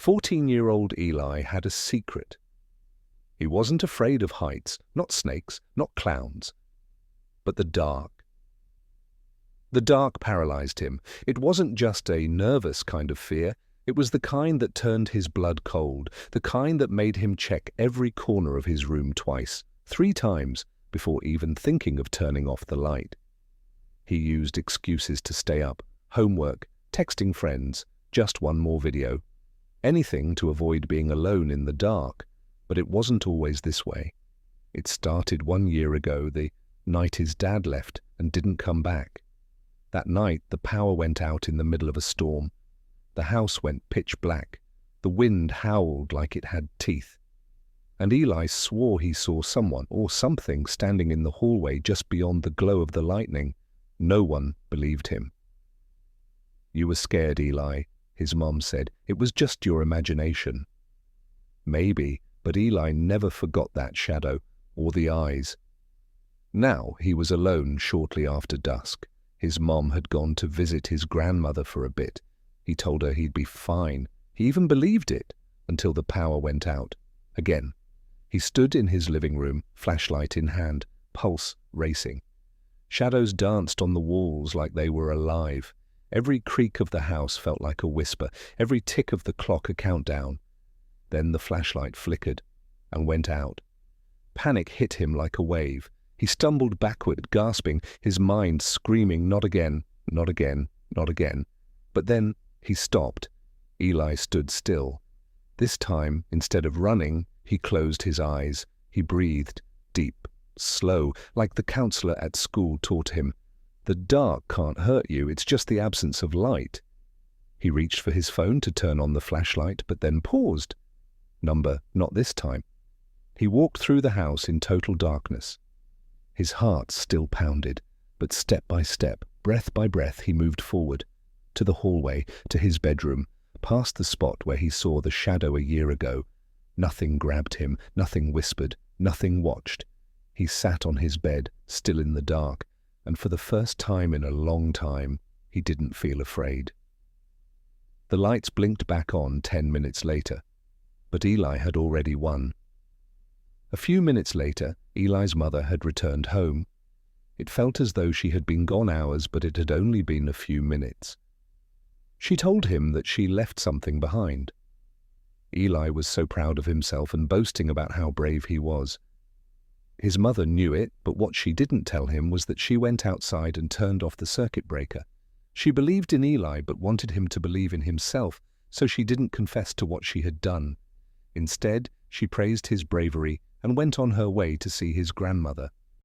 14-year-old Eli had a secret. He wasn't afraid of heights, not snakes, not clowns, but the dark. The dark paralyzed him. It wasn't just a nervous kind of fear. It was the kind that turned his blood cold, the kind that made him check every corner of his room twice, 3 times, before even thinking of turning off the light. He used excuses to stay up, homework, texting friends, just one more video. Anything to avoid being alone in the dark, but it wasn't always this way. It started 1 year ago, the night his dad left and didn't come back. That night, the power went out in the middle of a storm. The house went pitch black. The wind howled like it had teeth. And Eli swore he saw someone or something standing in the hallway just beyond the glow of the lightning. No one believed him. "You were scared, Eli," his mom said. "It was just your imagination." Maybe, but Eli never forgot that shadow or the eyes. Now he was alone shortly after dusk. His mom had gone to visit his grandmother for a bit. He told her he'd be fine. He even believed it, until the power went out. Again. He stood in his living room, flashlight in hand, pulse racing. Shadows danced on the walls like they were alive. Every creak of the house felt like a whisper, every tick of the clock a countdown. Then the flashlight flickered and went out. Panic hit him like a wave. He stumbled backward, gasping, his mind screaming, "Not again, not again, not again." But then he stopped. Eli stood still. This time, instead of running, he closed his eyes. He breathed, deep, slow, like the counselor at school taught him. The dark can't hurt you, it's just the absence of light. He reached for his phone to turn on the flashlight, but then paused. Number, not this time. He walked through the house in total darkness. His heart still pounded, but step by step, breath by breath, he moved forward, to the hallway, to his bedroom, past the spot where he saw the shadow a year ago. Nothing grabbed him, nothing whispered, nothing watched. He sat on his bed, still in the dark, and for the first time in a long time, he didn't feel afraid. The lights blinked back on 10 minutes later, but Eli had already won. A few minutes later, Eli's mother had returned home. It felt as though she had been gone hours, but it had only been a few minutes. She told him that she left something behind. Eli was so proud of himself and boasting about how brave he was. His mother knew it, but what she didn't tell him was that she went outside and turned off the circuit breaker. She believed in Eli but wanted him to believe in himself, so she didn't confess to what she had done. Instead, she praised his bravery and went on her way to see his grandmother.